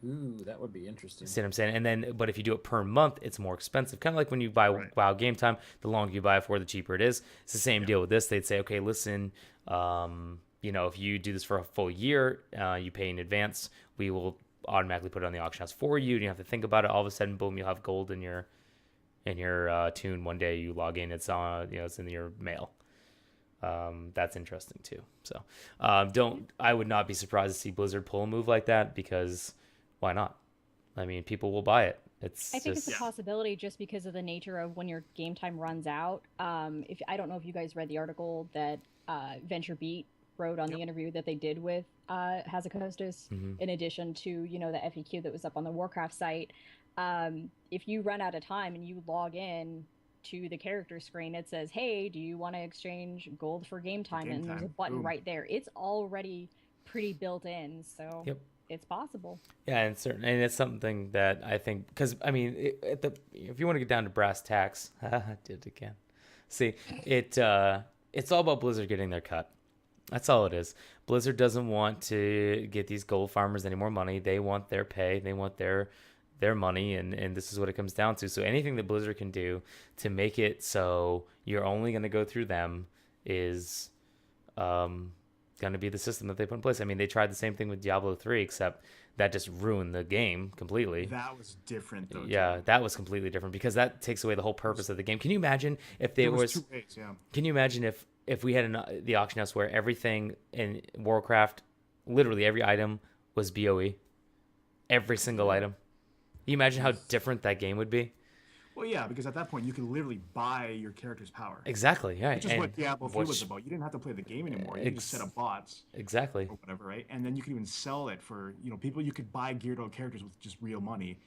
Speaker 4: Ooh, that would be interesting.
Speaker 1: See what I'm saying? And then, but if you do it per month, it's more expensive. Kind of like when you buy WoW Game Time, the longer you buy it for, the cheaper it is. It's the same deal with this. They'd say, okay, listen, if you do this for a full year, you pay in advance, we will automatically put it on the auction house for you. You don't have to think about it. All of a sudden, boom, you'll have gold in your tune. One day you log in, it's on, it's in your mail. That's interesting too. So, I would not be surprised to see Blizzard pull a move like that, because why not? I mean, people will buy it.
Speaker 3: I think it's a possibility just because of the nature of when your game time runs out. If I don't know if you guys read the article that Venture Beat wrote on the interview that they did with Hazakostas, in addition to the FAQ that was up on the Warcraft site. If you run out of time and you log in to the character screen, it says, hey, do you want to exchange gold for game time? And there's a button right there. It's already pretty built in, so it's possible. Yeah,
Speaker 1: and it's something that I think, because I mean, if you want to get down to brass tacks, I did it again. See, it's all about Blizzard getting their cut. That's all it is. Blizzard doesn't want to get these gold farmers any more money. They want their pay. They want their money, and this is what it comes down to. So anything that Blizzard can do to make it so you're only going to go through them is going to be the system that they put in place. I mean, they tried the same thing with Diablo 3, except that just ruined the game completely.
Speaker 2: That was different, though.
Speaker 1: Yeah, that was completely different, because that takes away the whole purpose of the game. Can you imagine if there was
Speaker 2: 2 ways, yeah. Can
Speaker 1: you imagine if we had the auction house where everything in Warcraft, literally every item was BOE, every single item? Can you imagine how different that game would be?
Speaker 2: Well, yeah, because at that point you could literally buy your character's power.
Speaker 1: Exactly, right.
Speaker 2: Which is what Diablo 3 was about. You didn't have to play the game anymore. You could just set up bots.
Speaker 1: Exactly.
Speaker 2: Or whatever, right? And then you could even sell it for, people. You could buy geared out characters with just real money,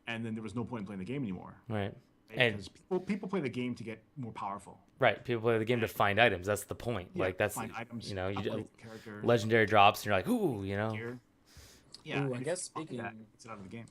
Speaker 2: and then there was no point in playing the game anymore.
Speaker 1: Right.
Speaker 2: Because people play the game to get more powerful.
Speaker 1: Right. People play the game to find items. That's the point.
Speaker 2: Yeah,
Speaker 1: like that's
Speaker 2: find items.
Speaker 1: You legendary drops, and you're like, ooh,
Speaker 2: Gear. Yeah.
Speaker 4: Ooh, I guess speaking
Speaker 2: it's out of the game.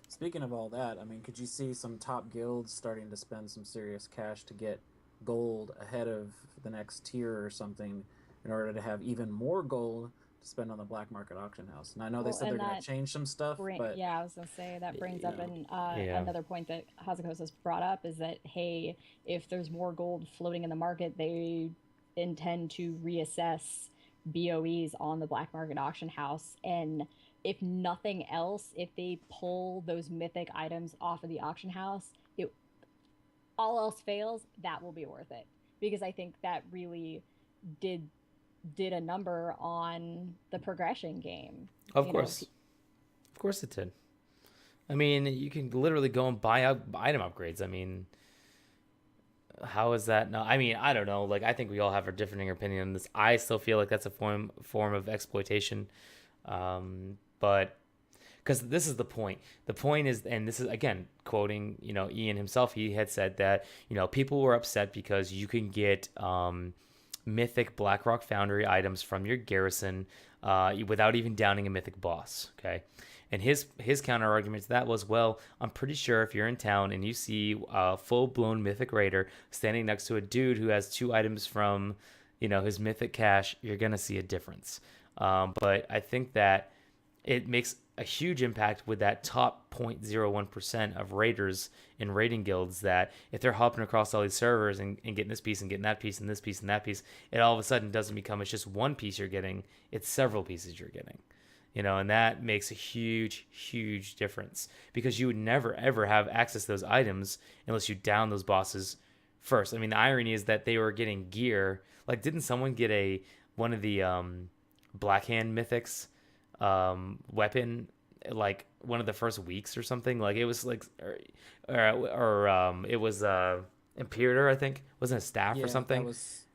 Speaker 4: Speaking of all that, I mean, could you see some top guilds starting to spend some serious cash to get gold ahead of the next tier or something, in order to have even more gold to spend on the black market auction house? And I know they said they're going to change some stuff, but
Speaker 3: yeah, I was going to say that brings up another point that Hazakos has brought up, is that, hey, if there's more gold floating in the market, they intend to reassess BOEs on the black market auction house. And if nothing else, if they pull those mythic items off of the auction house, all else fails, that will be worth it. Because I think that really did a number on the progression game.
Speaker 1: Of course it did. I mean, you can literally go and buy item upgrades. I mean, how is that? No, I mean, I don't know. Like, I think we all have a differing opinion on this. I still feel like that's a form of exploitation. But because this is the point. The point is, and this is again quoting, Ian himself. He had said that people were upset because you can get mythic Blackrock Foundry items from your garrison without even downing a mythic boss. Okay, and his counter argument to that was, well, I'm pretty sure if you're in town and you see a full blown mythic raider standing next to a dude who has 2 items from his mythic cache, you're gonna see a difference. But I think that it makes a huge impact with that top 0.01% of raiders in raiding guilds, that if they're hopping across all these servers and getting this piece and getting that piece and this piece and that piece, it all of a sudden doesn't become it's just one piece you're getting, it's several pieces you're getting. And that makes a huge, huge difference, because you would never, ever have access to those items unless you down those bosses first. I mean, the irony is that they were getting gear. Like, didn't someone get one of the Blackhand mythics weapon like one of the first weeks or something? Like, it was like or it was Imperator, I think. Wasn't a staff or something?
Speaker 4: That was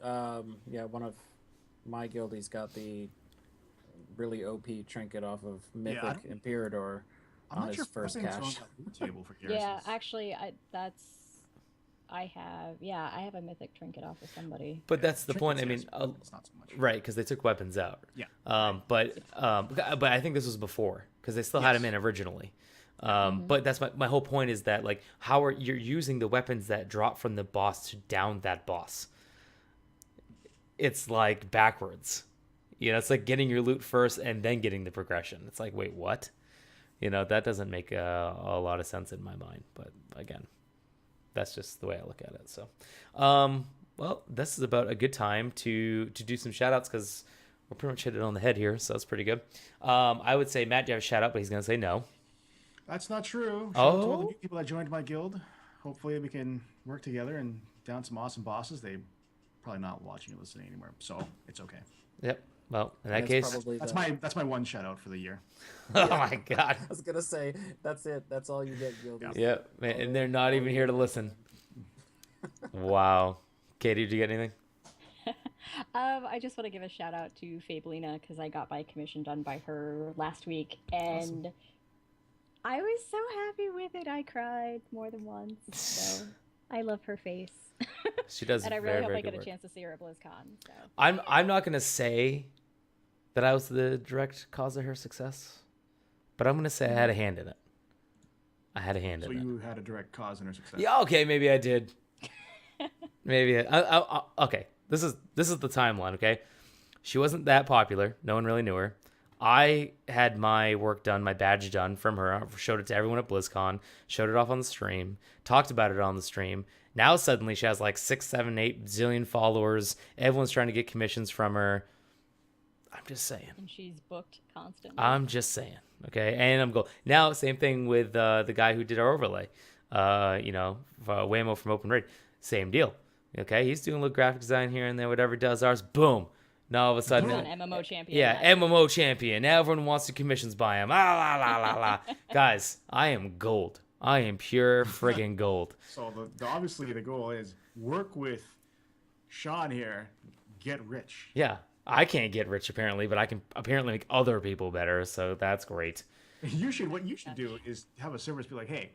Speaker 4: one of my guildies got the really OP trinket off of Mythic Imperator on his first cache.
Speaker 3: Yeah, actually, that's I have a mythic trinket off of somebody.
Speaker 1: But that's the point. I mean,
Speaker 2: Trinkets, yes, it's not so much.
Speaker 1: right, because they took weapons out.
Speaker 2: Yeah.
Speaker 1: But I think this was before because they still had them in originally. But that's my whole point is that like how are you're using the weapons that drop from the boss to down that boss. It's like backwards. It's like getting your loot first and then getting the progression. It's like, wait, what? That doesn't make a lot of sense in my mind. But again, that's just the way I look at it. So, well, this is about a good time to do some shout outs because we're pretty much hit it on the head here. So that's pretty good. I would say, Matt, you have a shout out, but he's going to say no.
Speaker 2: That's not true. Shout out to all the new people that joined my guild. Hopefully we can work together and down some awesome bosses. They probably not watching or listening anymore, so it's okay.
Speaker 1: Yep. Well, in that case,
Speaker 2: that's my one shout out for the year.
Speaker 1: Oh my God.
Speaker 4: I was gonna say that's it. That's all you get, guildies.
Speaker 1: Yep. And they're not even here to listen. Wow. Katie, did you get anything?
Speaker 3: I just want to give a shout out to Fabelina because I got my commission done by her last week, and awesome. I was so happy with it. I cried more than once. So I love her face.
Speaker 1: She does,
Speaker 3: and I really
Speaker 1: very,
Speaker 3: hope
Speaker 1: very
Speaker 3: I get a
Speaker 1: work.
Speaker 3: chance to see her at BlizzCon. So.
Speaker 1: I'm not gonna say that I was the direct cause of her success, but I'm gonna say I had a hand in it. I had a hand in it.
Speaker 2: So you had a direct cause in her success.
Speaker 1: Yeah. Okay. Maybe I did. Maybe. Okay. This is the timeline. Okay. She wasn't that popular. No one really knew her. I had my work done, my badge done from her. I showed it to everyone at BlizzCon. Showed it off on the stream. Talked about it on the stream. Now suddenly she has like 6, 7, 8 zillion followers. Everyone's trying to get commissions from her. I'm just saying.
Speaker 3: And she's booked constantly.
Speaker 1: I'm just saying. Okay. And I'm going. Now, same thing with the guy who did our overlay. Waymo from Open Raid. Same deal. Okay. He's doing a little graphic design here and there, whatever does ours. Boom. Now all of a sudden.
Speaker 3: He's an MMO champion.
Speaker 1: Yeah. MMO champion. Now everyone wants to commissions by him. La, la, la, la. Guys, I am gold. I am pure friggin' gold.
Speaker 2: So obviously the goal is work with Sean here, get rich.
Speaker 1: Yeah, I can't get rich apparently, but I can apparently make other people better. So that's great.
Speaker 2: What you should do is have a service be like, hey,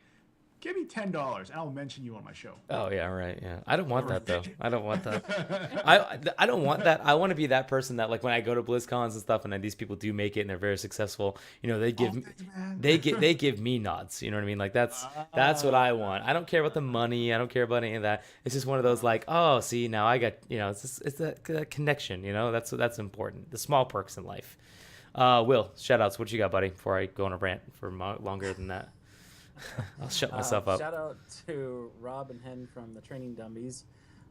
Speaker 2: give me $10 and I'll mention you on my show.
Speaker 1: Oh yeah, right. Yeah, I don't want that though. I don't want that. I don't want that. I want to be that person that like when I go to BlizzCons and stuff, and then these people do make it and they're very successful. They give me nods. You know what I mean? Like that's what I want. I don't care about the money. I don't care about any of that. It's just one of those like, oh, see now I got it's that connection. That's important. The small perks in life. Will, shout outs. What you got, buddy? Before I go on a rant for longer than that. I'll shut myself up.
Speaker 4: Shout out to Rob and Hen from the Training Dummies.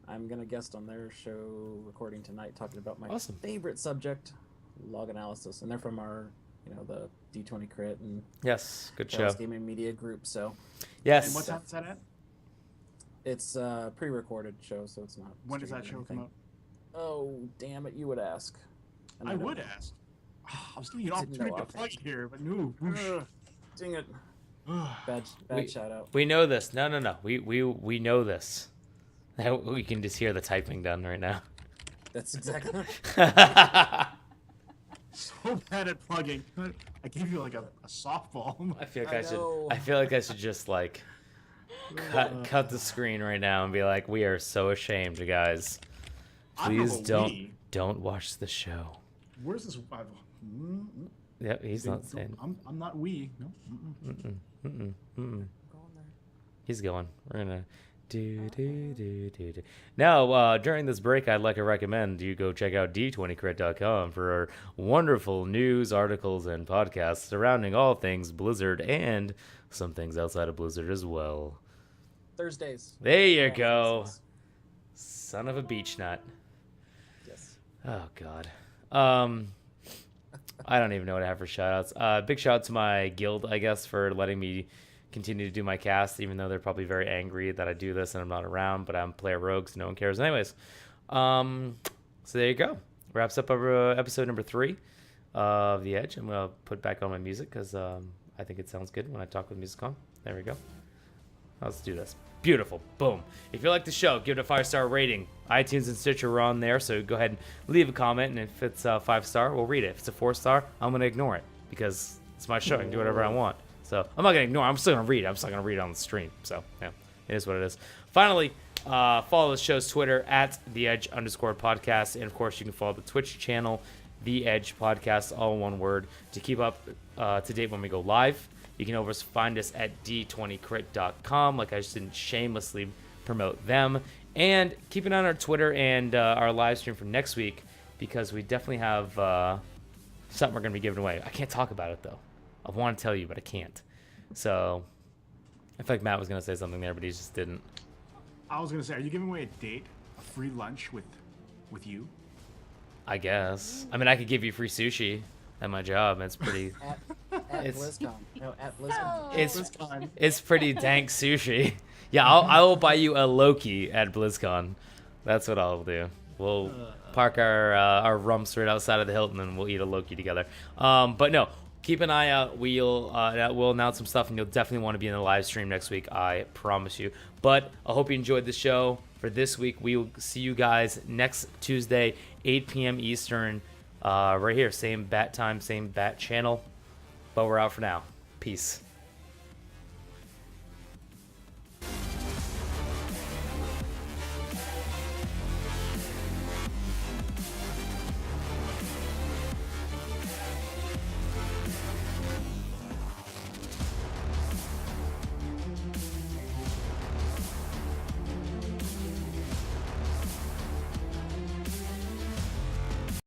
Speaker 4: I'm going to guest on their show recording tonight talking about my favorite subject, log analysis. And they're from our, the D20 Crit and
Speaker 1: yes, good show.
Speaker 4: Chaos Gaming Media Group. So
Speaker 2: yes. And what time is that at?
Speaker 4: It's a pre-recorded show, so it's not.
Speaker 2: When does that show come out?
Speaker 4: Oh, damn it, you would ask.
Speaker 2: I would ask. I was giving you an opportunity to fight here, but no.
Speaker 4: Dang it. Bad shout out.
Speaker 1: We know this. No. We know this. We can just hear the typing done right now.
Speaker 4: That's exactly
Speaker 2: right. So bad at plugging. I gave you like a softball.
Speaker 1: I feel like I should just like cut the screen right now and be like, we are so ashamed, you guys. Please don't watch the show.
Speaker 2: Where's this?
Speaker 1: Yep, he's not saying.
Speaker 2: I'm not we. No.
Speaker 1: He's going. We're gonna do. Now, during this break, I'd like to recommend you go check out d20crit.com for our wonderful news, articles, and podcasts surrounding all things Blizzard and some things outside of Blizzard as well.
Speaker 4: Thursdays.
Speaker 1: There you go. Son of a beach nut.
Speaker 4: Yes.
Speaker 1: Oh God. I don't even know what I have for shoutouts. Big shout out to my guild, I guess, for letting me continue to do my cast, even though they're probably very angry that I do this and I'm not around, but I'm player rogue, so no one cares anyways. So there you go. Wraps up our episode number 3 of The Edge. I'm going to put back on my music because I think it sounds good when I talk with music on. There we go. Let's do this. Beautiful. Boom. If you like the show, give it a 5-star rating. iTunes and Stitcher are on there, so go ahead and leave a comment, and if it's a 5-star, we'll read it. If it's a 4-star, I'm going to ignore it because it's my show. I can do whatever I want. So I'm not going to ignore it. I'm still going to read it. I'm still going to read it on the stream. So, yeah, it is what it is. Finally, Follow the show's Twitter at @TheEdge_podcast. And, of course, you can follow the Twitch channel, The Edge Podcast, all in one word, to keep up to date when we go live. You can always find us at d20crit.com. Like I just didn't shamelessly promote them. And keep an eye on our Twitter and our live stream for next week, because we definitely have something we're going to be giving away. I can't talk about it, though. I want to tell you, but I can't. So I feel like Matt was going to say something there, but he just didn't.
Speaker 2: I was gonna say, are you giving away a date, a free lunch with you?
Speaker 1: I guess. I mean, I could give you free sushi at my job. It's pretty.
Speaker 4: At BlizzCon. No, at BlizzCon.
Speaker 1: It's pretty dank sushi. Yeah, I will buy you a Loki at BlizzCon. That's what I'll do. We'll park our rumps right outside of the Hilton and we'll eat a Loki together. But no, keep an eye out. We'll announce some stuff and you'll definitely want to be in the live stream next week. I promise you. But I hope you enjoyed the show for this week. We will see you guys next Tuesday, 8 p.m. Eastern, right here. Same bat time, same bat channel. But we're out for now. Peace.